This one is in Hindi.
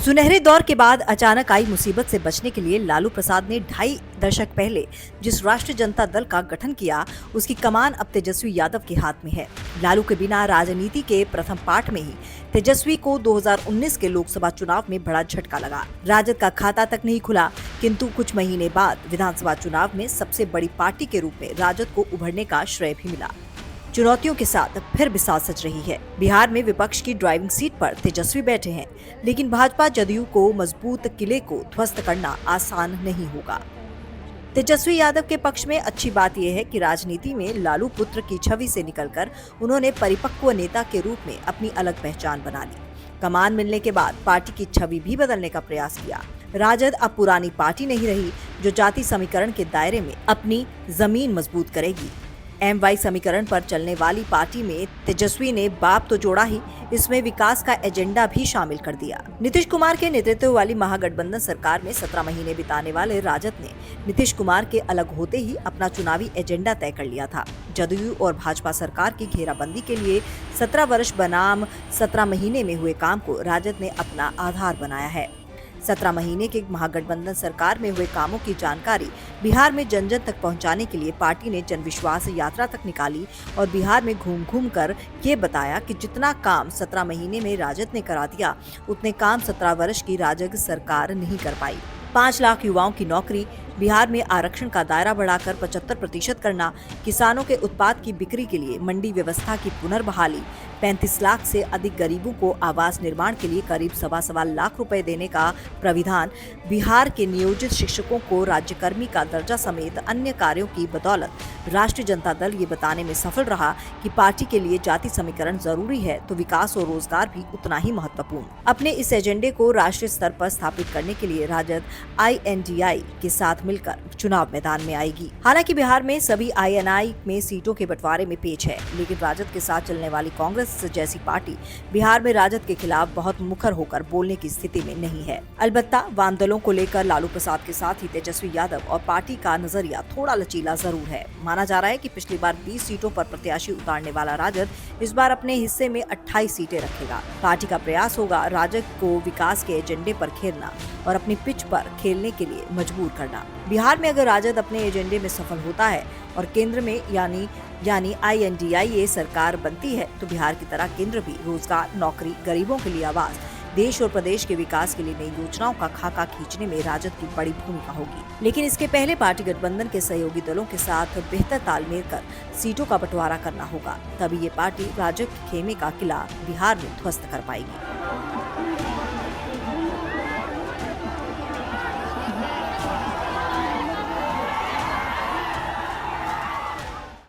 सुनहरे दौर के बाद अचानक आई मुसीबत से बचने के लिए लालू प्रसाद ने 2.5 दशक पहले जिस राष्ट्रीय जनता दल का गठन किया, उसकी कमान अब तेजस्वी यादव के हाथ में है। लालू के बिना राजनीति के प्रथम पाठ में ही तेजस्वी को 2019 के लोकसभा चुनाव में बड़ा झटका लगा। राजद का खाता तक नहीं खुला, किंतु कुछ महीने बाद विधानसभा चुनाव में सबसे बड़ी पार्टी के रूप में राजद को उभरने का श्रेय भी मिला। चुनौतियों के साथ फिर बिसात सज रही है। बिहार में विपक्ष की ड्राइविंग सीट पर तेजस्वी बैठे हैं, लेकिन भाजपा जदयू को मजबूत किले को ध्वस्त करना आसान नहीं होगा। तेजस्वी यादव के पक्ष में अच्छी बात यह है कि राजनीति में लालू पुत्र की छवि से निकलकर उन्होंने परिपक्व नेता के रूप में अपनी अलग पहचान बना ली। कमान मिलने के बाद पार्टी की छवि भी बदलने का प्रयास किया। राजद अब पुरानी पार्टी नहीं रही जो जाति समीकरण के दायरे में अपनी जमीन मजबूत करेगी। MY समीकरण पर चलने वाली पार्टी में तेजस्वी ने बाप तो जोड़ा ही, इसमें विकास का एजेंडा भी शामिल कर दिया। नीतीश कुमार के नेतृत्व वाली महागठबंधन सरकार में 17 महीने बिताने वाले राजद ने नीतीश कुमार के अलग होते ही अपना चुनावी एजेंडा तय कर लिया था। जदयू और भाजपा सरकार की घेराबंदी के लिए 17 वर्ष बनाम 17 महीने में हुए काम को राजद ने अपना आधार बनाया है। 17 महीने के महागठबंधन सरकार में हुए कामों की जानकारी बिहार में जन जन तक पहुंचाने के लिए पार्टी ने जन विश्वास यात्रा तक निकाली और बिहार में घूम घूम कर ये बताया कि जितना काम 17 महीने में राजद ने करा दिया, उतने काम 17 वर्ष की राजग सरकार नहीं कर पाई। 5 लाख युवाओं की नौकरी, बिहार में आरक्षण का दायरा बढ़ाकर 75% करना, किसानों के उत्पाद की बिक्री के लिए मंडी व्यवस्था की पुनर्बहाली, 35 लाख से अधिक गरीबों को आवास निर्माण के लिए करीब 1.25 लाख रुपए देने का प्राविधान, बिहार के नियोजित शिक्षकों को राज्यकर्मी का दर्जा समेत अन्य कार्यों की बदौलत राष्ट्रीय जनता दल ये बताने में सफल रहा कि पार्टी के लिए जाति समीकरण जरूरी है तो विकास और रोजगार भी उतना ही महत्वपूर्ण। अपने इस एजेंडे को राष्ट्रीय स्तर पर स्थापित करने के लिए राजद INDI के साथ मिलकर चुनाव मैदान में आएगी। हालांकि बिहार में सभी INI में सीटों के बंटवारे में पेच है, लेकिन राजद के साथ चलने वाली कांग्रेस जैसी पार्टी बिहार में राजद के खिलाफ बहुत मुखर होकर बोलने की स्थिति में नहीं है। अलबत्ता वाम दलों को लेकर लालू प्रसाद के साथ ही तेजस्वी यादव और पार्टी का नजरिया थोड़ा लचीला जरूर है। माना जा रहा है कि पिछली बार 20 सीटों पर प्रत्याशी उतारने वाला राजद इस बार अपने हिस्से में 28 सीटें रखेगा। पार्टी का प्रयास होगा राजद को विकास के एजेंडे पर खेलना और अपनी पिच पर खेलने के लिए मजबूर करना। बिहार में अगर राजद अपने एजेंडे में सफल होता है और केंद्र में यानी INDI सरकार बनती है, तो बिहार की तरह केंद्र भी रोजगार, नौकरी, गरीबों के लिए आवास, देश और प्रदेश के विकास के लिए नई योजनाओं का खाका खींचने में राजद की बड़ी भूमिका होगी। लेकिन इसके पहले पार्टी गठबंधन के सहयोगी दलों के साथ बेहतर तालमेल कर सीटों का बंटवारा करना होगा, तभी ये पार्टी राजद के खेमे का किला बिहार में ध्वस्त कर पाएगी।